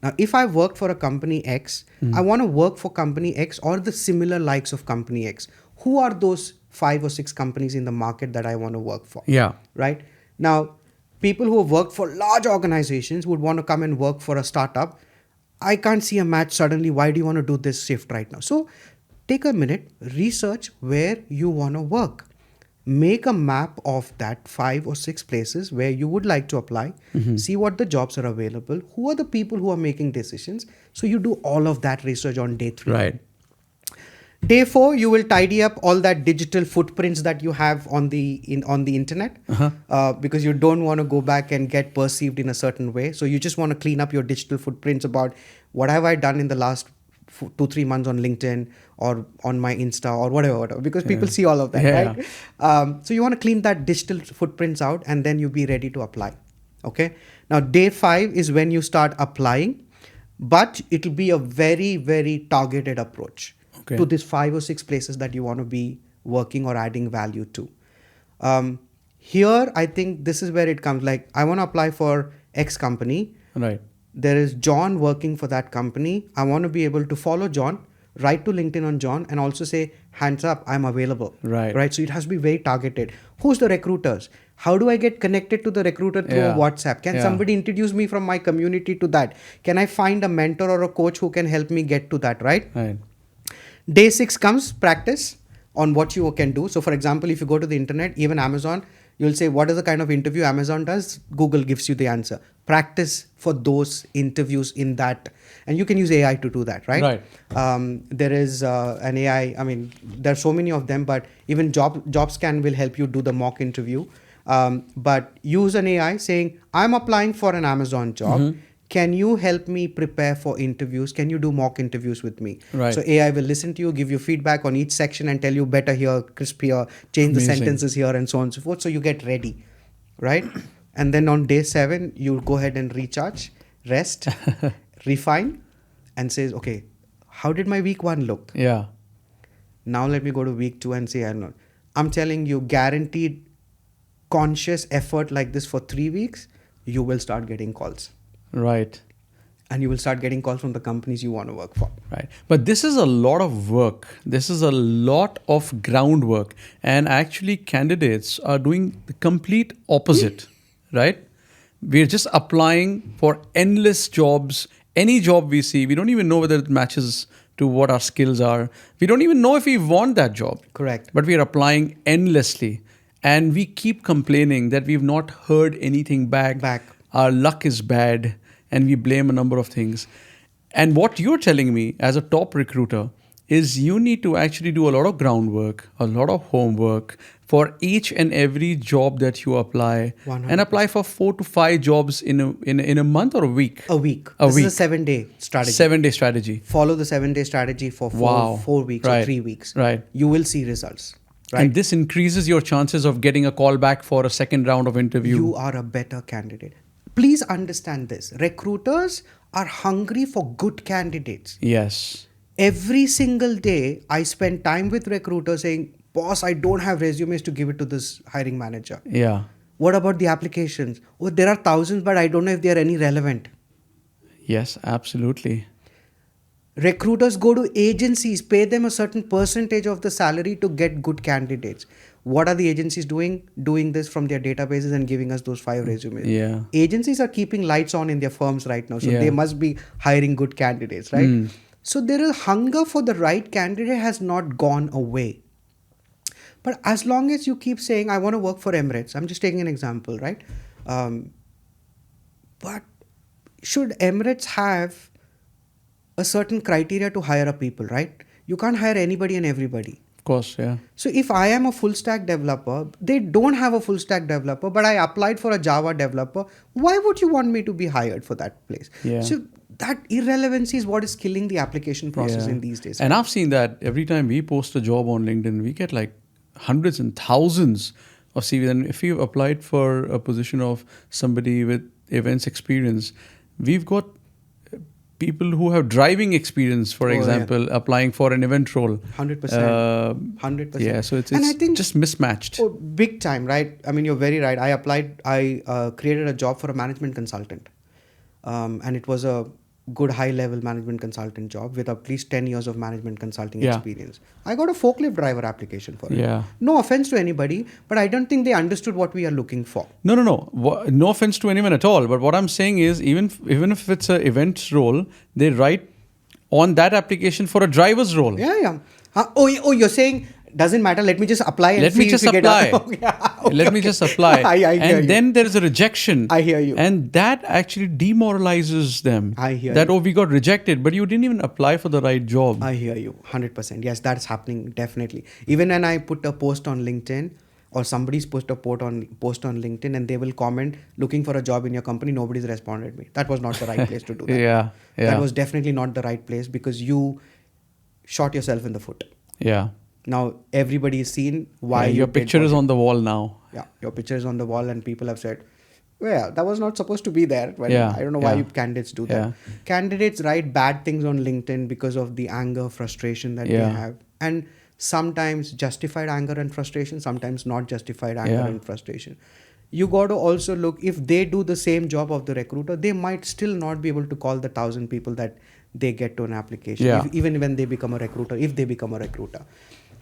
Now, if I worked for a company X, I want to work for company X or the similar likes of company X. Who are those 5 or 6 companies in the market that I want to work for? Yeah. Right? Now, people who have worked for large organizations would want to come and work for a startup. I can't see a match suddenly. Why do you want to do this shift right now? So take a minute, research where you want to work. Make a map of that 5 or 6 places where you would like to apply. See what the jobs are available. Who are the people who are making decisions? So you do all of that research on day 3. Right. Day 4, you will tidy up all that digital footprints that you have on the internet, because you don't want to go back and get perceived in a certain way. So you just want to clean up your digital footprints about what have I done in the last 2-3 months on LinkedIn or on my Insta or whatever, because people see all of that, right? So you want to clean that digital footprints out, and then you be ready to apply. Okay. Now day 5 is when you start applying, but it'll be a very, very targeted approach to these 5 or 6 places that you want to be working or adding value to. Here, I think this is where it comes. Like, I want to apply for X company. Right. There is John working for that company. I want to be able to follow John, write to LinkedIn on John, and also say, hands up, I'm available. Right. Right. So it has to be very targeted. Who's the recruiters? How do I get connected to the recruiter through WhatsApp? Can somebody introduce me from my community to that? Can I find a mentor or a coach who can help me get to that? Right. Day 6 comes practice on what you can do. So for example, if you go to the internet, even Amazon, you'll say, what is the kind of interview Amazon does? Google gives you the answer. Practice for those interviews in that. And you can use AI to do that, right? There is an AI, I mean, there are so many of them, but even JobScan will help you do the mock interview. But use an AI saying, I'm applying for an Amazon job. Can you help me prepare for interviews? Can you do mock interviews with me? Right. So AI will listen to you, give you feedback on each section and tell you better here, crisp here, change the sentences here, and so on and so forth. So you get ready, right? And then on day 7, you go ahead and recharge, rest, refine, and says, okay, how did my week 1 look? Yeah. Now let me go to week 2 and say, I'm telling you, guaranteed conscious effort like this for 3 weeks, you will start getting calls. Right. And you will start getting calls from the companies you want to work for. Right. But this is a lot of work. This is a lot of groundwork. And actually, candidates are doing the complete opposite, right? We're just applying for endless jobs. Any job we see, we don't even know whether it matches to what our skills are. We don't even know if we want that job. Correct. But we are applying endlessly. And we keep complaining that we've not heard anything back. Our luck is bad. And we blame a number of things. And what you're telling me as a top recruiter is you need to actually do a lot of groundwork, a lot of homework for each and every job that you apply 100%. And apply for 4 to 5 jobs in a month or a week? A week. This is a 7-day strategy. 7-day strategy. Follow the 7-day strategy for 4 weeks or 3 weeks. Right. You will see results. Right. And this increases your chances of getting a call back for a second round of interview. You are a better candidate. Please understand this. Recruiters are hungry for good candidates. Yes. Every single day, I spend time with recruiters saying, boss, I don't have resumes to give it to this hiring manager. Yeah. What about the applications? Oh, there are thousands, but I don't know if they are any relevant. Yes, absolutely. Recruiters go to agencies, pay them a certain percentage of the salary to get good candidates. What are the agencies doing? Doing this from their databases and giving us those 5 resumes. Yeah. Agencies are keeping lights on in their firms right now, so Yeah. they must be hiring good candidates, right? So there is hunger for the right candidate has not gone away. But as long as you keep saying, I want to work for Emirates, I'm just taking an example, right? But should Emirates have a certain criteria to hire a people, right? You can't hire anybody and everybody. Of course, yeah. So if I am a full stack developer, they don't have a full stack developer, but I applied for a Java developer, why would you want me to be hired for that place? Yeah. So that irrelevancy is what is killing the application process Yeah. in these days. And I've seen that every time we post a job on LinkedIn, we get like hundreds and thousands of CVs. And if you've applied for a position of somebody with events experience, we've got people who have driving experience, for example, applying for an event role. 100%. 100%. Yeah, so it's And I think just mismatched. Oh, big time, right? I mean, you're very right. I created a job for a management consultant. And it was a good high-level management consultant job with at least 10 years of management consulting Yeah. experience. I got a forklift driver application for it. Yeah. No offense to anybody, but I don't think they understood what we are looking for. No. No offense to anyone at all. But what I'm saying is, even if it's an event role, they write on that application for a driver's role. Yeah. You're saying doesn't matter. Let me just apply and Let see me if just we get apply. Okay, Let me just apply. I hear and you. then there is a rejection. I hear you. And that actually demoralizes them. I hear that, you. oh, we got rejected, but you didn't even apply for the right job. I hear you. 100%. Yes, that's happening definitely. Even when I put a post on LinkedIn or somebody's post a post on LinkedIn and they will comment looking for a job in your company, nobody's responded me. That was not the right place to do that. Yeah. That was definitely not the right place because you shot yourself in the foot. Yeah. Now everybody is seen why your picture is on the wall now. Yeah, your picture is on the wall and people have said, well, that was not supposed to be there. Well, Yeah, I don't know why yeah. you candidates do that. Yeah. Candidates write bad things on LinkedIn because of the anger, frustration that they Yeah. have. And sometimes justified anger and frustration, sometimes not justified anger Yeah. and frustration. You got to also look, if they do the same job of the recruiter, they might still not be able to call the 1,000 people that they get to an application, Yeah. even when they become a recruiter, if they become a recruiter.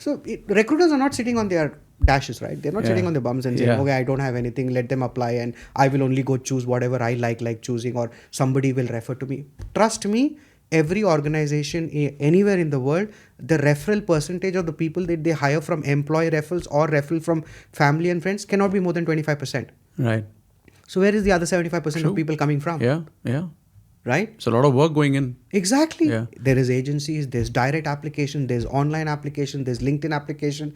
So recruiters are not sitting on their dashes, right? They're not sitting on their bums and saying, okay, I don't have anything, let them apply and I will only go choose whatever I like choosing, or somebody will refer to me. Trust me, every organization anywhere in the world, the referral percentage of the people that they hire from employee referrals or referral from family and friends cannot be more than 25%. Right. So where is the other 75% of people coming from? Yeah. Right? It's a lot of work going in. Exactly. Yeah. There is agencies, there's direct application, there's online application, there's LinkedIn application.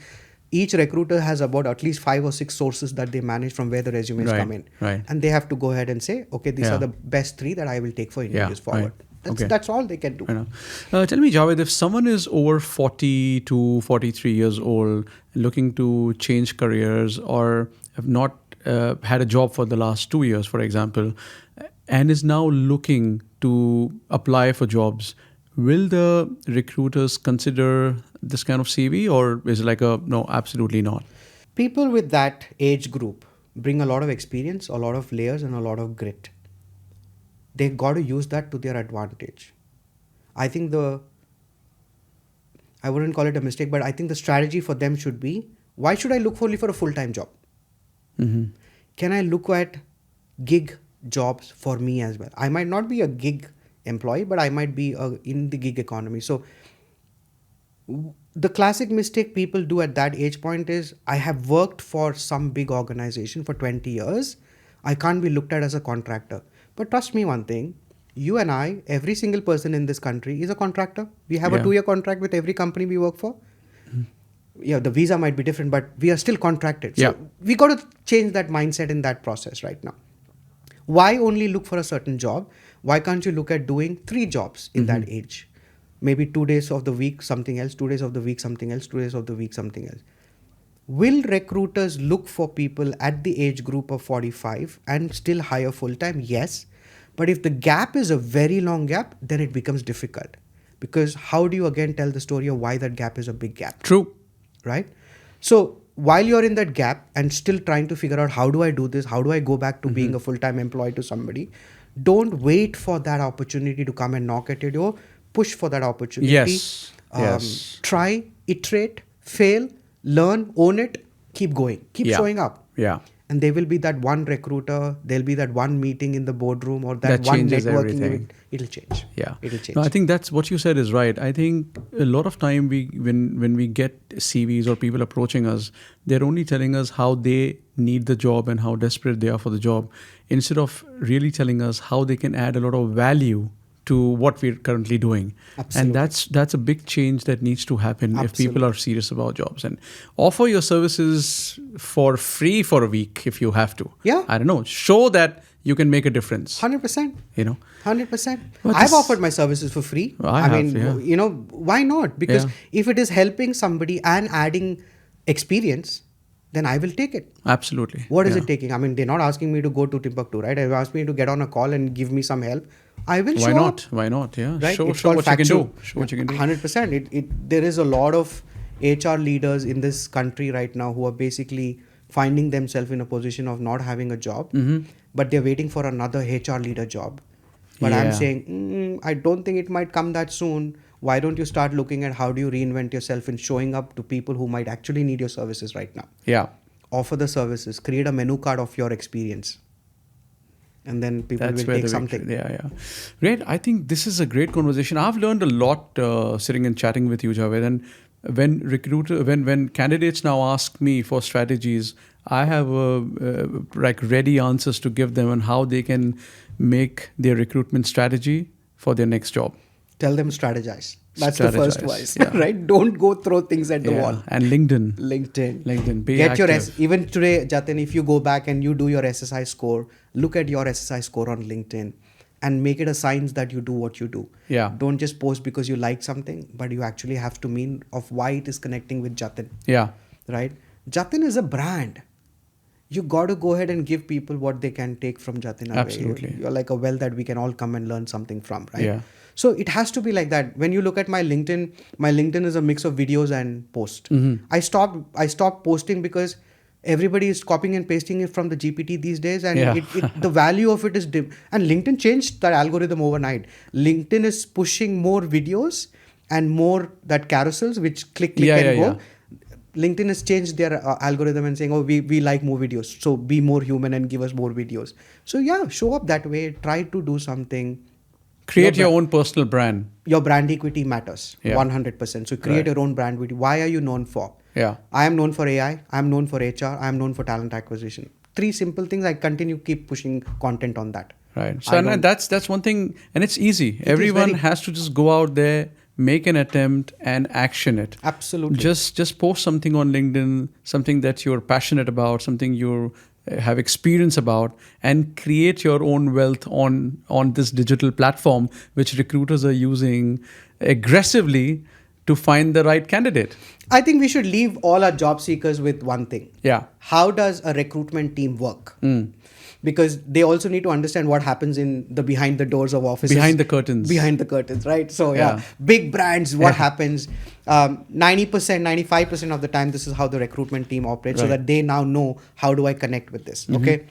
Each recruiter has about at least 5 or 6 sources that they manage from where the resumes come in. Right. And they have to go ahead and say, okay, these are the best 3 that I will take for interviews forward. Right. That's all they can do. I know. Tell me, Javed, if someone is over 40 to 43 years old, looking to change careers or have not had a job for the last 2 years, for example, and is now looking to apply for jobs, will the recruiters consider this kind of CV, or is it like no, absolutely not? People with that age group bring a lot of experience, a lot of layers, and a lot of grit. They got to use that to their advantage. I think I wouldn't call it a mistake, but I think the strategy for them should be, why should I look only for a full-time job? Mm-hmm. Can I look at gig jobs for me as well? I might not be a gig employee, but I might be in the gig economy. So the classic mistake people do at that age point is, I have worked for some big organization for 20 years. I can't be looked at as a contractor. But trust me one thing, you and I, every single person in this country is a contractor. We have a 2-year contract with every company we work for. Yeah, the visa might be different, but we are still contracted. So we got to change that mindset in that process right now. Why only look for a certain job? Why can't you look at doing 3 jobs in that age? Maybe 2 days of the week, something else, 2 days of the week, something else, 2 days of the week, something else. Will recruiters look for people at the age group of 45 and still hire full-time? Yes. But if the gap is a very long gap, then it becomes difficult. Because how do you again tell the story of why that gap is a big gap? True. Right? So while you're in that gap and still trying to figure out how do I do this, how do I go back to being a full-time employee to somebody, don't wait for that opportunity to come and knock at your door. push for that opportunity. Yes. Yes. Try, iterate, fail, learn, own it, keep going, keep Yeah. showing up. Yeah. And there will be that one recruiter, there'll be that one meeting in the boardroom, or that one changes networking everything. event. It'll change. Yeah. It'll change. No, I think that's what you said is right. I think a lot of time when we get CVs or people approaching us, they're only telling us how they need the job and how desperate they are for the job, instead of really telling us how they can add a lot of value to what we're currently doing. Absolutely. And that's a big change that needs to happen if people Absolutely. are serious about jobs. And offer your services for free for a week if you have to. Yeah. I don't know. Show that you can make a difference. 100%. You know. 100%. But I've this- offered my services for free. I have, mean, yeah. you know, why not? Because Yeah. if it is helping somebody and adding experience, then I will take it. Absolutely. What is Yeah. it taking? I mean, they're not asking me to go to Timbuktu, right? They've asked me to get on a call and give me some help. I will show Why not? up. Why not? Yeah. Right? Show It's what called you can factual. do. Show what you can do. 100%. There is a lot of HR leaders in this country right now who are basically finding themselves in a position of not having a job, but they're waiting for another HR leader job. But I'm Yeah. saying, I don't think it might come that soon. Why don't you start looking at how do you reinvent yourself and showing up to people who might actually need your services right now? Yeah. Offer the services, create a menu card of your experience, and then people That's will where take the something. victory. Yeah. Great. I think this is a great conversation. I've learned a lot sitting and chatting with you, Javed. And when candidates now ask me for strategies, I have like ready answers to give them on how they can make their recruitment strategy for their next job. Tell them strategize. That's the first Strategize, wise, yeah. right? Don't go throw things at the Yeah. wall. And LinkedIn. LinkedIn. Be Get your active. even today, Jatin. If you go back and you do your SSI score, look at your SSI score on LinkedIn, and make it a sign that you do what you do. Yeah. Don't just post because you like something, but you actually have to mean of why it is connecting with Jatin. Yeah. Right? Jatin is a brand. You got to go ahead and give people what they can take from Jatin away. Absolutely. You're like a well that we can all come and learn something from, right? Yeah. So it has to be like that. When you look at my LinkedIn is a mix of videos and post. I stopped posting because everybody is copying and pasting it from the GPT these days, and Yeah. the value of it is dim. And LinkedIn changed that algorithm overnight. LinkedIn is pushing more videos and more that carousels which click Yeah, and yeah, go. LinkedIn has changed their algorithm and saying, oh, we like more videos, so be more human and give us more videos. So yeah, show up that way. Try to do something. Create your own personal brand. Your brand equity matters. Yeah. 100%. So create Right. your own brand equity. Why are you known for? Yeah. I am known for AI. I am known for HR. I am known for talent acquisition. 3 simple things. I continue keep pushing content on that. Right. I So and don't- that's one thing, and it's easy. is Everyone very- has to just go out there, make an attempt, and action it. Absolutely. Just post something on LinkedIn, something that you're passionate about, something you have experience about, and create your own wealth on this digital platform, which recruiters are using aggressively to find the right candidate. I think we should leave all our job seekers with one thing. Yeah. How does a recruitment team work? Because they also need to understand what happens in the behind the doors of offices. Behind the curtains. Behind the curtains, right? So Yeah. big brands, what Yeah. happens? 90%, 95% of the time, this is how the recruitment team operates, so Right. that they now know how do I connect with this. Okay.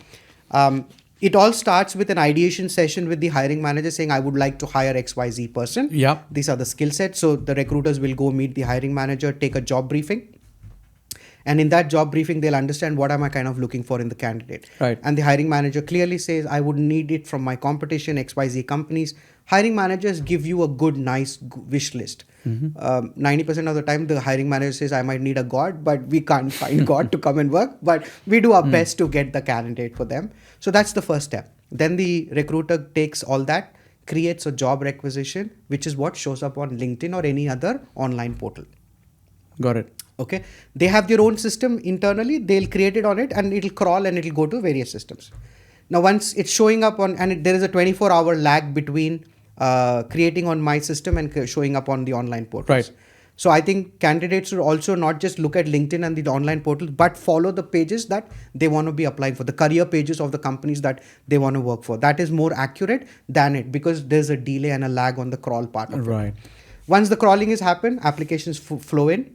It all starts with an ideation session with the hiring manager saying, I would like to hire XYZ person. Yeah. These are the skill sets. So the recruiters will go meet the hiring manager, take a job briefing. And in that job briefing, they'll understand what am I kind of looking for in the candidate. Right. And the hiring manager clearly says, I would need it from my competition, XYZ companies. Hiring managers give you a good, nice wish list. 90% of the time, the hiring manager says, I might need a God, but we can't find God to come and work. But we do our best to get the candidate for them. So that's the first step. Then the recruiter takes all that, creates a job requisition, which is what shows up on LinkedIn or any other online portal. Got it. Okay, they have their own system internally. They'll create it on it, and it'll crawl and it'll go to various systems. Now, once it's showing up on, and there is a 24-hour lag between creating on my system and showing up on the online portals. Right. So I think candidates should also not just look at LinkedIn and the online portals, but follow the pages that they want to be applying for, the career pages of the companies that they want to work for. That is more accurate than it, because there's a delay and a lag on the crawl part of it. Right. Once the crawling is happened, applications flow in.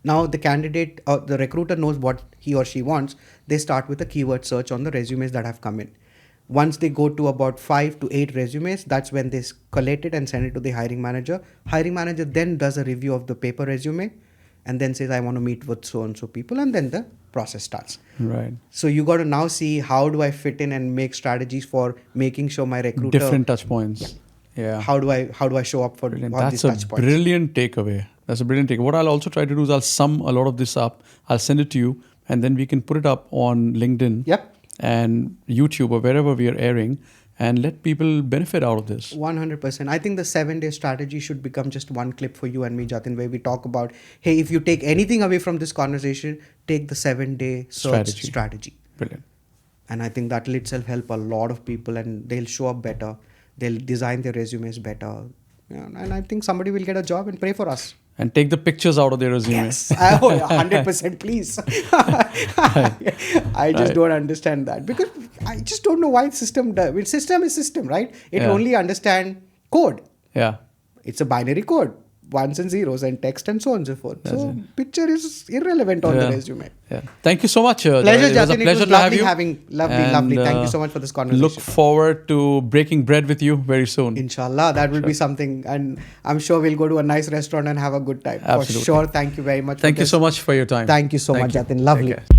Now the candidate or the recruiter knows what he or she wants. They start with a keyword search on the resumes that have come in. Once they go to about 5 to 8 resumes, that's when they collate it and send it to the hiring manager. Hiring manager then does a review of the paper resume and then says, I want to meet with so and so people, and then the process starts. Right. So you got to now see, how do I fit in and make strategies for making sure my recruiter, different touch points. Yeah. how do I show up for Brilliant. all these That's touch a points? brilliant takeaway. That's a brilliant takeaway. What I'll also try to do is I'll sum a lot of this up. I'll send it to you, and then we can put it up on LinkedIn Yep. and YouTube or wherever we are airing, and let people benefit out of this. 100%. I think the 7-day strategy should become just one clip for you and me, Jatin, where we talk about, hey, if you take anything away from this conversation, take the 7-day search strategy. Brilliant. And I think that'll itself help a lot of people, and they'll show up better. They'll design their resumes better. Yeah, and I think somebody will get a job, and pray for us. And take the pictures out of their resume. Yes. 100% please. I just don't understand that, because I just don't know why system does. Well, system is system, right? It only understand code. Yeah. It's a binary code, ones and zeros and text and so on and so forth. So picture is irrelevant on the resume. Yeah. Thank you so much. Pleasure, it was a Jatin. pleasure It was to have you. Lovely. Thank you so much for this conversation. Look forward to breaking bread with you very soon. Inshallah, that will be something, and I'm sure we'll go to a nice restaurant and have a good time. Absolutely. For sure. Thank you very much. Thank you so much for your time. Thank you so much, you. Jatin. Lovely. Take care.